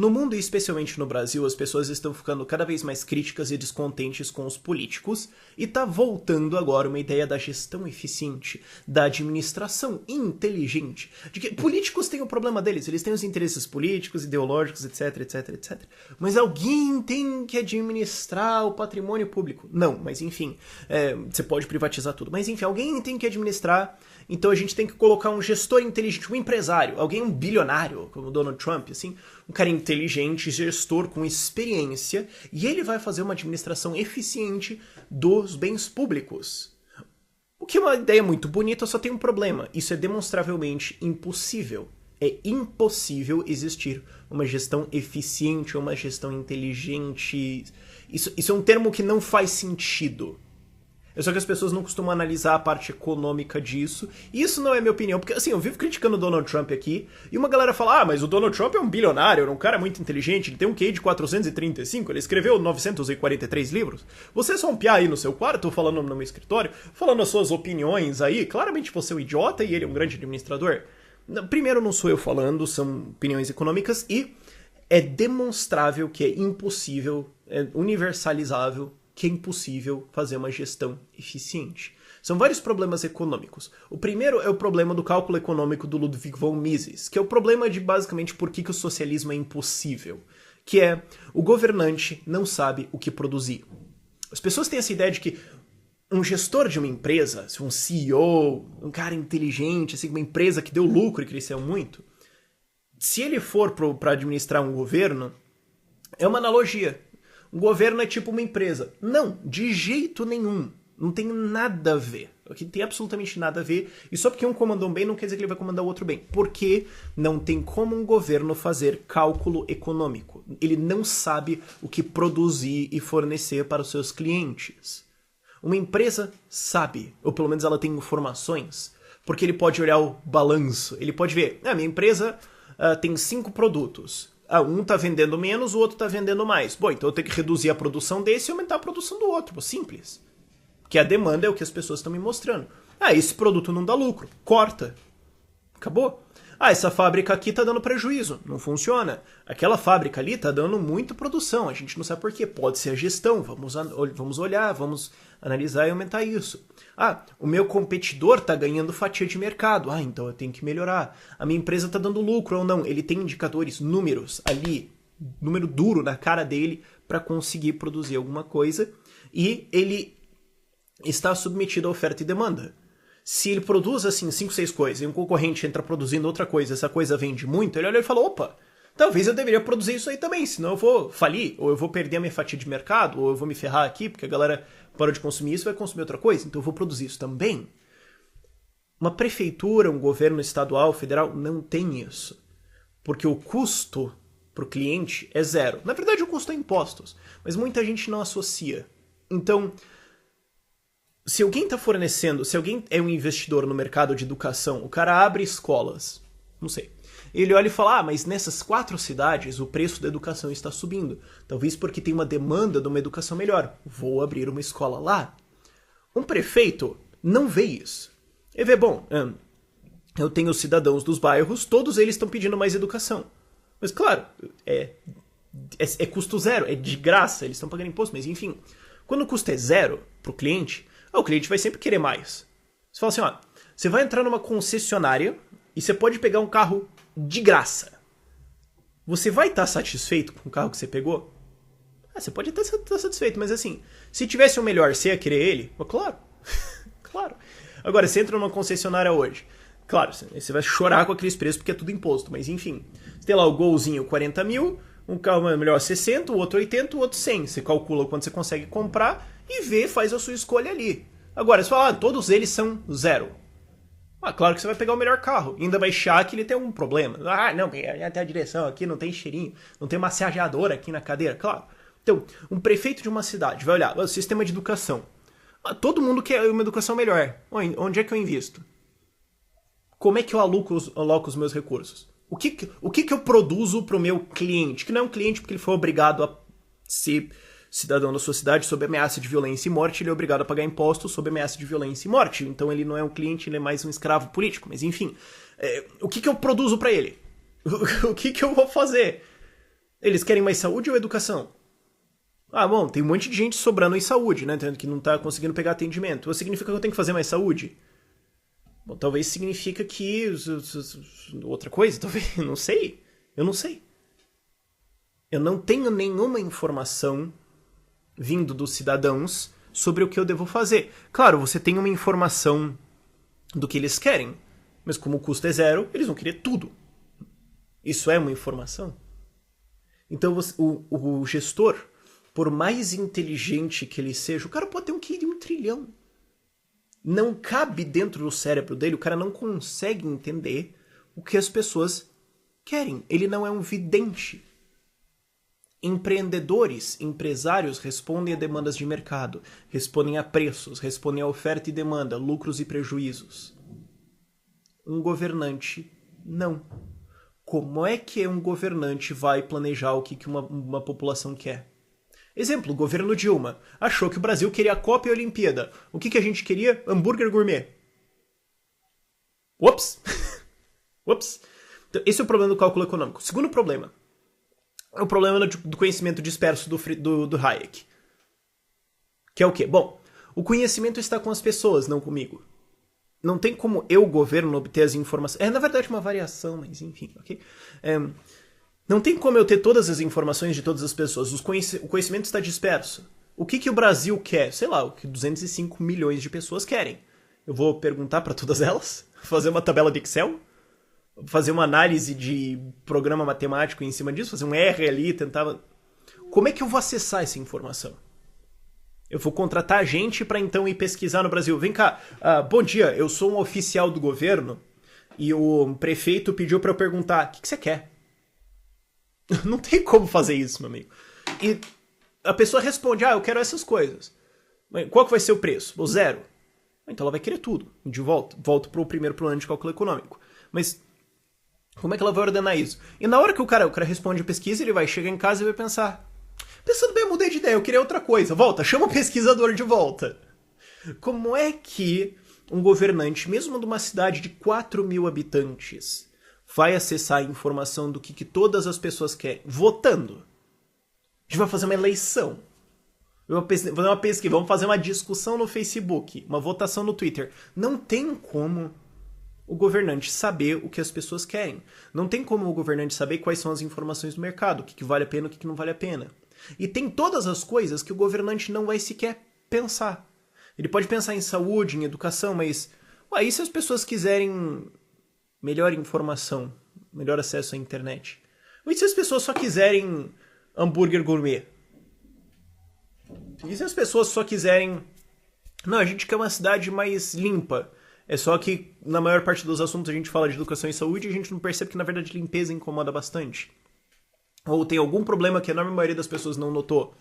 No mundo e especialmente no Brasil, as pessoas estão ficando cada vez mais críticas e descontentes com os políticos, e tá voltando agora uma ideia da gestão eficiente, da administração inteligente, de que políticos têm o problema deles, eles têm os interesses políticos, ideológicos, etc, etc, etc. Mas alguém tem que administrar o patrimônio público. Não, mas enfim, você pode privatizar tudo, mas enfim, alguém tem que administrar. Então a gente tem que colocar um gestor inteligente, um empresário, alguém, um bilionário, como o Donald Trump, assim, um cara inteligente, gestor com experiência, e ele vai fazer uma administração eficiente dos bens públicos. O que é uma ideia muito bonita, só tem um problema. Isso é demonstravelmente impossível. É impossível existir uma gestão eficiente ou uma gestão inteligente. Isso é um termo que não faz sentido. Só que as pessoas não costumam analisar a parte econômica disso. E isso não é minha opinião, porque assim, eu vivo criticando o Donald Trump aqui, e uma galera fala, mas o Donald Trump é um bilionário, é um cara muito inteligente, ele tem um QI de 435, ele escreveu 943 livros. Você é só um piá aí no seu quarto, falando no meu escritório, falando as suas opiniões aí, claramente você é um idiota e ele é um grande administrador. Primeiro, não sou eu falando, são opiniões econômicas, e é demonstrável que é impossível, é universalizável, que é impossível fazer uma gestão eficiente. São vários problemas econômicos. O primeiro é o problema do cálculo econômico do Ludwig von Mises, que é o problema de basicamente por que o socialismo é impossível, que é o governante não sabe o que produzir. As pessoas têm essa ideia de que um gestor de uma empresa, um CEO, um cara inteligente, assim, uma empresa que deu lucro e cresceu muito, se ele for para administrar um governo, é uma analogia. Um governo é tipo uma empresa. Não, de jeito nenhum. Não tem nada a ver. Aqui tem absolutamente nada a ver. E só porque um comandou bem não quer dizer que ele vai comandar o outro bem. Porque não tem como um governo fazer cálculo econômico. Ele não sabe o que produzir e fornecer para os seus clientes. Uma empresa sabe, ou pelo menos ela tem informações, porque ele pode olhar o balanço. Ele pode ver, minha empresa tem 5 produtos. Um tá vendendo menos, o outro tá vendendo mais. Bom, então eu tenho que reduzir a produção desse e aumentar a produção do outro. Simples. Porque a demanda é o que as pessoas estão me mostrando. Esse produto não dá lucro. Corta. Acabou. Essa fábrica aqui tá dando prejuízo. Não funciona. Aquela fábrica ali tá dando muita produção. A gente não sabe por quê. Pode ser a gestão. Vamos olhar, vamos analisar e aumentar isso. O meu competidor tá ganhando fatia de mercado. Então eu tenho que melhorar. A minha empresa tá dando lucro ou não. Ele tem indicadores, números ali, número duro na cara dele para conseguir produzir alguma coisa. E ele está submetido à oferta e demanda. Se ele produz assim 5, 6 coisas e um concorrente entra produzindo outra coisa, essa coisa vende muito, ele olha e fala, opa, talvez eu deveria produzir isso aí também, senão eu vou falir, ou eu vou perder a minha fatia de mercado, ou eu vou me ferrar aqui, porque a galera parou de consumir isso e vai consumir outra coisa, então eu vou produzir isso também. Uma prefeitura, um governo estadual, federal, não tem isso. Porque o custo para o cliente é zero. Na verdade, o custo é impostos, mas muita gente não associa. Então, se alguém está fornecendo, se alguém é um investidor no mercado de educação, o cara abre escolas, não sei. Ele olha e fala, mas nessas 4 cidades o preço da educação está subindo. Talvez porque tem uma demanda de uma educação melhor. Vou abrir uma escola lá. Um prefeito não vê isso. Ele vê, bom, eu tenho os cidadãos dos bairros, todos eles estão pedindo mais educação. Mas claro, é custo zero, é de graça, eles estão pagando imposto, mas enfim. Quando o custo é zero para o cliente vai sempre querer mais. Você fala assim, você vai entrar numa concessionária e você pode pegar um carro de graça. Você vai estar satisfeito com o carro que você pegou? Você pode até estar satisfeito, mas assim, se tivesse o melhor, você ia querer ele? Claro. Claro. Agora, você entra numa concessionária hoje. Claro, você vai chorar com aqueles preços porque é tudo imposto, mas enfim. Você tem lá o Golzinho 40 mil, um carro melhor 60, o outro 80, o outro 100. Você calcula quanto você consegue comprar e vê, faz a sua escolha ali. Agora, você fala, todos eles são zero. Claro que você vai pegar o melhor carro. Ainda vai achar que ele tem algum problema. Não, já tem a direção aqui, não tem cheirinho, não tem massageador aqui na cadeira. Claro. Então, um prefeito de uma cidade vai olhar, o sistema de educação. Todo mundo quer uma educação melhor. Onde é que eu invisto? Como é que eu aloco os meus recursos? O que eu produzo para o meu cliente? Que não é um cliente porque ele foi obrigado a ser cidadão da sua cidade sob ameaça de violência e morte, ele é obrigado a pagar impostos sob ameaça de violência e morte. Então ele não é um cliente, ele é mais um escravo político. Mas enfim, o que eu produzo para ele? O que eu vou fazer? Eles querem mais saúde ou educação? Ah, bom, tem um monte de gente sobrando em saúde, né? Que não tá conseguindo pegar atendimento. Ou significa que eu tenho que fazer mais saúde? Bom, talvez significa que... outra coisa, talvez, não sei. Eu não sei. Eu não tenho nenhuma informação vindo dos cidadãos sobre o que eu devo fazer. Claro, você tem uma informação do que eles querem, mas como o custo é zero, eles vão querer tudo. Isso é uma informação? Então o gestor, por mais inteligente que ele seja, o cara pode ter um QI de 1 trilhão. Não cabe dentro do cérebro dele, o cara não consegue entender o que as pessoas querem. Ele não é um vidente. Empreendedores, empresários respondem a demandas de mercado, respondem a preços, respondem a oferta e demanda, lucros e prejuízos. Um governante, não. Como é que um governante vai planejar o que uma população quer? Exemplo, o governo Dilma achou que o Brasil queria a Copa e a Olimpíada. O que a gente queria? Hambúrguer gourmet. Ups! Ups! Então, esse é o problema do cálculo econômico. Segundo problema é o problema do conhecimento disperso do Hayek. Que é o quê? Bom, o conhecimento está com as pessoas, não comigo. Não tem como eu, governo, obter as informações. É, na verdade, uma variação, mas enfim, ok? Não tem como eu ter todas as informações de todas as pessoas. O conhecimento está disperso. O que o Brasil quer? Sei lá, o que 205 milhões de pessoas querem. Eu vou perguntar para todas elas? Fazer uma tabela de Excel? Fazer uma análise de programa matemático em cima disso? Fazer um R ali, tentar... Como é que eu vou acessar essa informação? Eu vou contratar gente para então ir pesquisar no Brasil. Vem cá, bom dia, eu sou um oficial do governo e o prefeito pediu para eu perguntar, o que você quer? Não tem como fazer isso, meu amigo. E a pessoa responde, eu quero essas coisas. Qual que vai ser o preço? O zero. Então ela vai querer tudo. De volta. Volto para o primeiro plano de cálculo econômico. Mas como é que ela vai ordenar isso? E na hora que o cara responde a pesquisa, ele vai chegar em casa e vai pensar, pensando bem, eu mudei de ideia, eu queria outra coisa. Volta, chama o pesquisador de volta. Como é que um governante, mesmo de uma cidade de 4 mil habitantes, vai acessar a informação do que todas as pessoas querem? Votando. A gente vai fazer uma eleição. Fazer uma pesquisa, vamos fazer uma discussão no Facebook, uma votação no Twitter. Não tem como o governante saber o que as pessoas querem. Não tem como o governante saber quais são as informações do mercado, o que vale a pena, o que não vale a pena. E tem todas as coisas que o governante não vai sequer pensar. Ele pode pensar em saúde, em educação, mas... e se as pessoas quiserem melhor informação, melhor acesso à internet? E se as pessoas só quiserem hambúrguer gourmet? E se as pessoas só quiserem... Não, a gente quer uma cidade mais limpa. É só que na maior parte dos assuntos a gente fala de educação e saúde e a gente não percebe que na verdade limpeza incomoda bastante. Ou tem algum problema que a enorme maioria das pessoas não notou,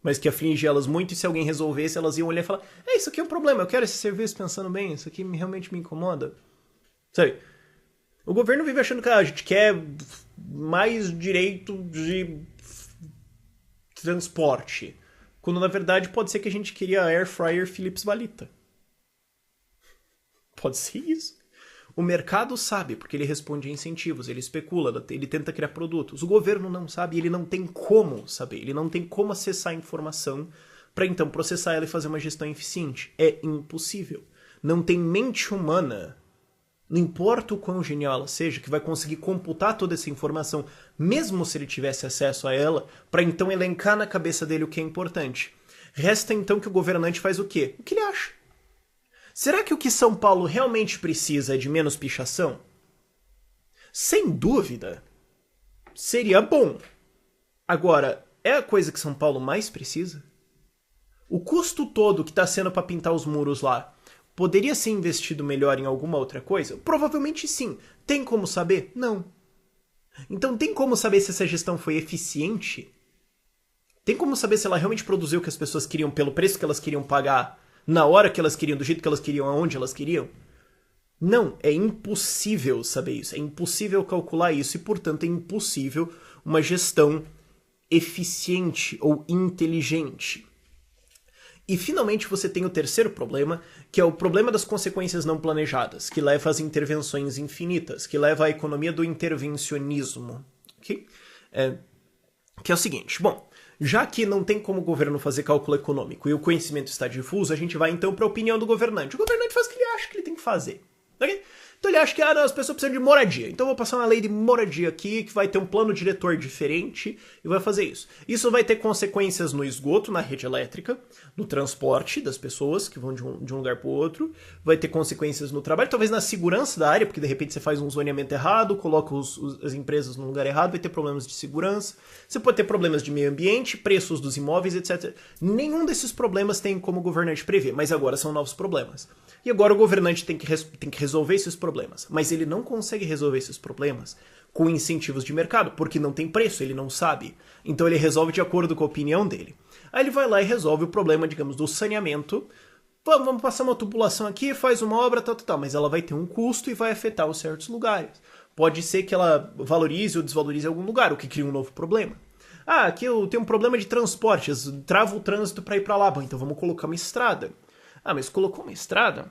mas que aflige elas muito, e se alguém resolvesse, elas iam olhar e falar, isso aqui é um problema, eu quero esse serviço pensando bem, isso aqui realmente me incomoda. Sabe? O governo vive achando que a gente quer mais direito de transporte, quando na verdade pode ser que a gente queria a Air Fryer Philips Valita. Pode ser isso. O mercado sabe, porque ele responde a incentivos, ele especula, ele tenta criar produtos. O governo não sabe e ele não tem como saber. Ele não tem como acessar a informação para então processar ela e fazer uma gestão eficiente. É impossível. Não tem mente humana, não importa o quão genial ela seja, que vai conseguir computar toda essa informação, mesmo se ele tivesse acesso a ela, para então elencar na cabeça dele o que é importante. Resta então que o governante faz o quê? O que ele acha. Será que o que São Paulo realmente precisa é de menos pichação? Sem dúvida, seria bom. Agora, é a coisa que São Paulo mais precisa? O custo todo que está sendo para pintar os muros lá poderia ser investido melhor em alguma outra coisa? Provavelmente sim. Tem como saber? Não. Então tem como saber se essa gestão foi eficiente? Tem como saber se ela realmente produziu o que as pessoas queriam pelo preço que elas queriam pagar? Na hora que elas queriam, do jeito que elas queriam, aonde elas queriam? Não, é impossível saber isso. É impossível calcular isso e, portanto, é impossível uma gestão eficiente ou inteligente. E, finalmente, você tem o terceiro problema, que é o problema das consequências não planejadas, que leva às intervenções infinitas, que leva à economia do intervencionismo. Okay? Que é o seguinte, bom, já que não tem como o governo fazer cálculo econômico e o conhecimento está difuso, a gente vai então para a opinião do governante. O governante faz o que ele acha que ele tem que fazer, ok? Então ele acha que as pessoas precisam de moradia. Então eu vou passar uma lei de moradia aqui, que vai ter um plano diretor diferente e vai fazer isso. Isso vai ter consequências no esgoto, na rede elétrica, no transporte das pessoas que vão de um lugar para o outro. Vai ter consequências no trabalho, talvez na segurança da área, porque de repente você faz um zoneamento errado, coloca as empresas no lugar errado, vai ter problemas de segurança. Você pode ter problemas de meio ambiente, preços dos imóveis, etc. Nenhum desses problemas tem como o governante prever, mas agora são novos problemas. E agora o governante tem que resolver esses problemas. Mas ele não consegue resolver esses problemas com incentivos de mercado, porque não tem preço, ele não sabe. Então ele resolve de acordo com a opinião dele. Aí ele vai lá e resolve o problema, digamos, do saneamento. Vamos passar uma tubulação aqui, faz uma obra, tal, mas ela vai ter um custo e vai afetar os certos lugares. Pode ser que ela valorize ou desvalorize algum lugar, o que cria um novo problema. Ah, aqui eu tenho um problema de transportes, trava o trânsito para ir para lá. Bom, então vamos colocar uma estrada. Ah, mas colocou uma estrada,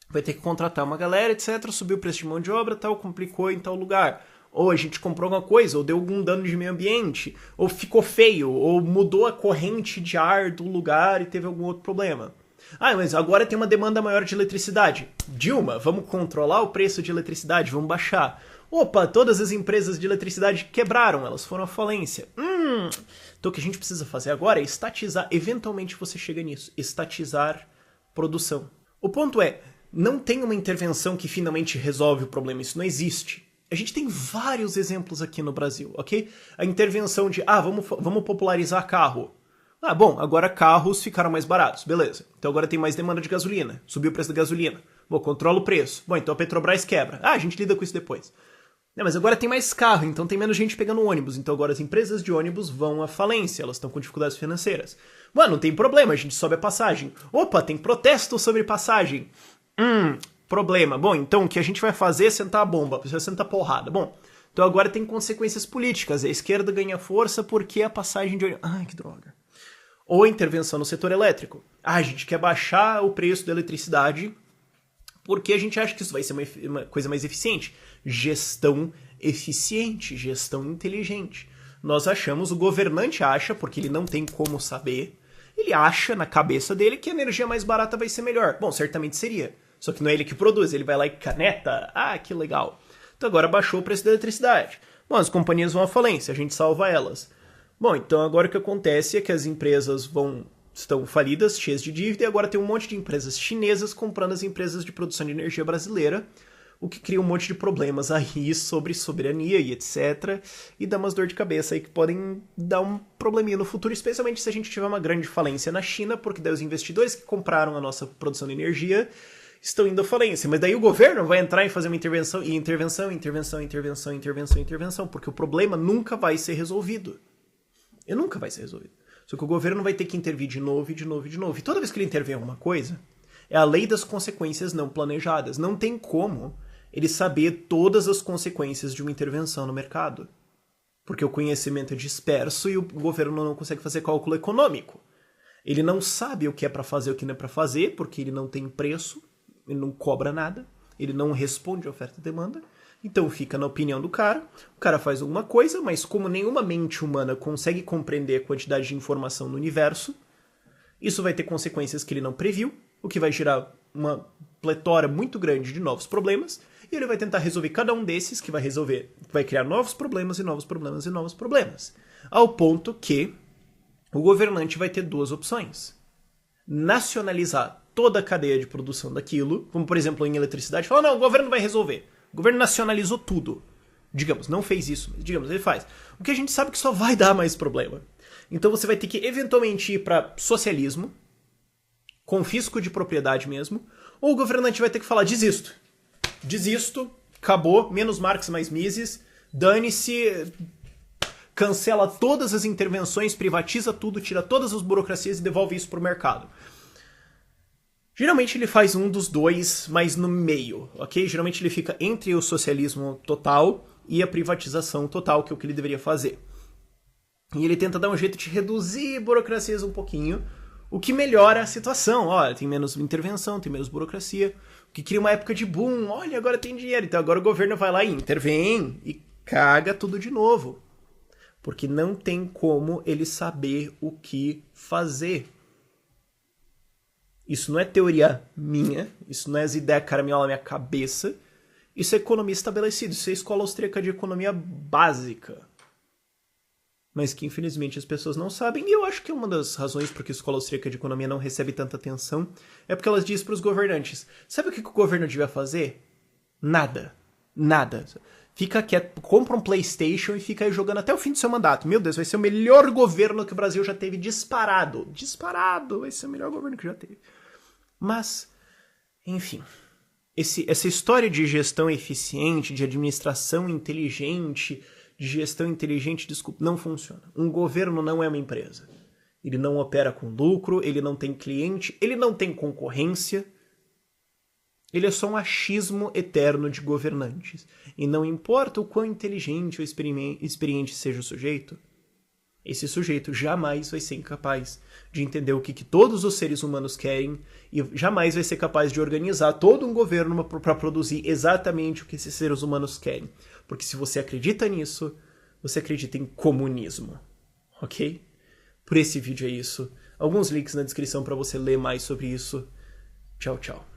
vai ter que contratar uma galera, etc. Subiu o preço de mão de obra, tal, complicou em tal lugar. Ou a gente comprou alguma coisa, ou deu algum dano de meio ambiente, ou ficou feio, ou mudou a corrente de ar do lugar e teve algum outro problema. Ah, mas agora tem uma demanda maior de eletricidade. Dilma, vamos controlar o preço de eletricidade, vamos baixar. Opa, todas as empresas de eletricidade quebraram, elas foram à falência. Então o que a gente precisa fazer agora é estatizar, eventualmente você chega nisso, estatizar produção. O ponto é, não tem uma intervenção que finalmente resolve o problema, isso não existe. A gente tem vários exemplos aqui no Brasil, ok? A intervenção de, vamos popularizar carro. Ah, bom, agora carros ficaram mais baratos, beleza. Então agora tem mais demanda de gasolina, subiu o preço da gasolina. Bom, controla o preço. Bom, então a Petrobras quebra. Ah, a gente lida com isso depois. Não, mas agora tem mais carro, então tem menos gente pegando ônibus. Então agora as empresas de ônibus vão à falência, elas estão com dificuldades financeiras. Mano, não tem problema, a gente sobe a passagem. Opa, tem protesto sobre passagem. Problema. Bom, então o que a gente vai fazer é sentar a bomba, precisa sentar porrada. Bom, então agora tem consequências políticas. A esquerda ganha força porque a passagem de ônibus... Ai, que droga. Ou a intervenção no setor elétrico. Ah, a gente quer baixar o preço da eletricidade porque a gente acha que isso vai ser uma coisa mais eficiente. Gestão eficiente, gestão inteligente. Nós achamos, o governante acha, porque ele não tem como saber, ele acha na cabeça dele que a energia mais barata vai ser melhor. Bom, certamente seria. Só que não é ele que produz, ele vai lá e caneta. Ah, que legal. Então agora baixou o preço da eletricidade. Bom, as companhias vão à falência, a gente salva elas. Bom, então agora o que acontece é que as empresas estão falidas, cheias de dívida, e agora tem um monte de empresas chinesas comprando as empresas de produção de energia brasileira, o que cria um monte de problemas aí sobre soberania e etc. E dá umas dor de cabeça aí que podem dar um probleminha no futuro, especialmente se a gente tiver uma grande falência na China, porque daí os investidores que compraram a nossa produção de energia estão indo à falência. Mas daí o governo vai entrar e fazer uma intervenção, porque o problema nunca vai ser resolvido. E nunca vai ser resolvido. Só que o governo vai ter que intervir de novo. E toda vez que ele intervém em alguma coisa, é a lei das consequências não planejadas. Não tem como ele saber todas as consequências de uma intervenção no mercado. Porque o conhecimento é disperso e o governo não consegue fazer cálculo econômico. Ele não sabe o que é para fazer e o que não é para fazer, porque ele não tem preço, ele não cobra nada, ele não responde à oferta e demanda. Então fica na opinião do cara, o cara faz alguma coisa, mas como nenhuma mente humana consegue compreender a quantidade de informação no universo, isso vai ter consequências que ele não previu, o que vai gerar uma pletora muito grande de novos problemas, e ele vai tentar resolver cada um desses, que vai criar novos problemas, ao ponto que o governante vai ter duas opções. Nacionalizar toda a cadeia de produção daquilo, como por exemplo em eletricidade, falar, não, o governo vai resolver. O governo nacionalizou tudo. Digamos, não fez isso, mas digamos, ele faz. O que a gente sabe que só vai dar mais problema. Então você vai ter que eventualmente ir para socialismo, confisco de propriedade mesmo, ou o governante vai ter que falar, desisto, acabou, menos Marx, mais Mises, dane-se, cancela todas as intervenções, privatiza tudo, tira todas as burocracias e devolve isso para o mercado. Geralmente ele faz um dos dois, mas no meio, ok? Geralmente ele fica entre o socialismo total e a privatização total, que é o que ele deveria fazer. E ele tenta dar um jeito de reduzir burocracias um pouquinho, o que melhora a situação. Olha, tem menos intervenção, tem menos burocracia, o que cria uma época de boom. Olha, agora tem dinheiro, então agora o governo vai lá e intervém e caga tudo de novo. Porque não tem como ele saber o que fazer. Isso não é teoria minha, isso não é as ideias caraminhola na minha cabeça. Isso é economia estabelecida, isso é a escola austríaca de economia básica. Mas que infelizmente as pessoas não sabem, e eu acho que uma das razões por que a escola austríaca de economia não recebe tanta atenção é porque elas dizem para os governantes, sabe o que o governo devia fazer? Nada. Nada. Fica quieto, compra um PlayStation e fica aí jogando até o fim do seu mandato. Meu Deus, vai ser o melhor governo que o Brasil já teve, disparado. Disparado, vai ser o melhor governo que já teve. Mas, enfim, essa história de gestão eficiente, de administração inteligente, de gestão inteligente, desculpa, não funciona. Um governo não é uma empresa. Ele não opera com lucro, ele não tem cliente, ele não tem concorrência. Ele é só um achismo eterno de governantes. E não importa o quão inteligente ou experiente seja o sujeito, esse sujeito jamais vai ser incapaz de entender o que todos os seres humanos querem e jamais vai ser capaz de organizar todo um governo para produzir exatamente o que esses seres humanos querem. Porque se você acredita nisso, você acredita em comunismo. Ok? Por esse vídeo é isso. Alguns links na descrição para você ler mais sobre isso. Tchau, tchau.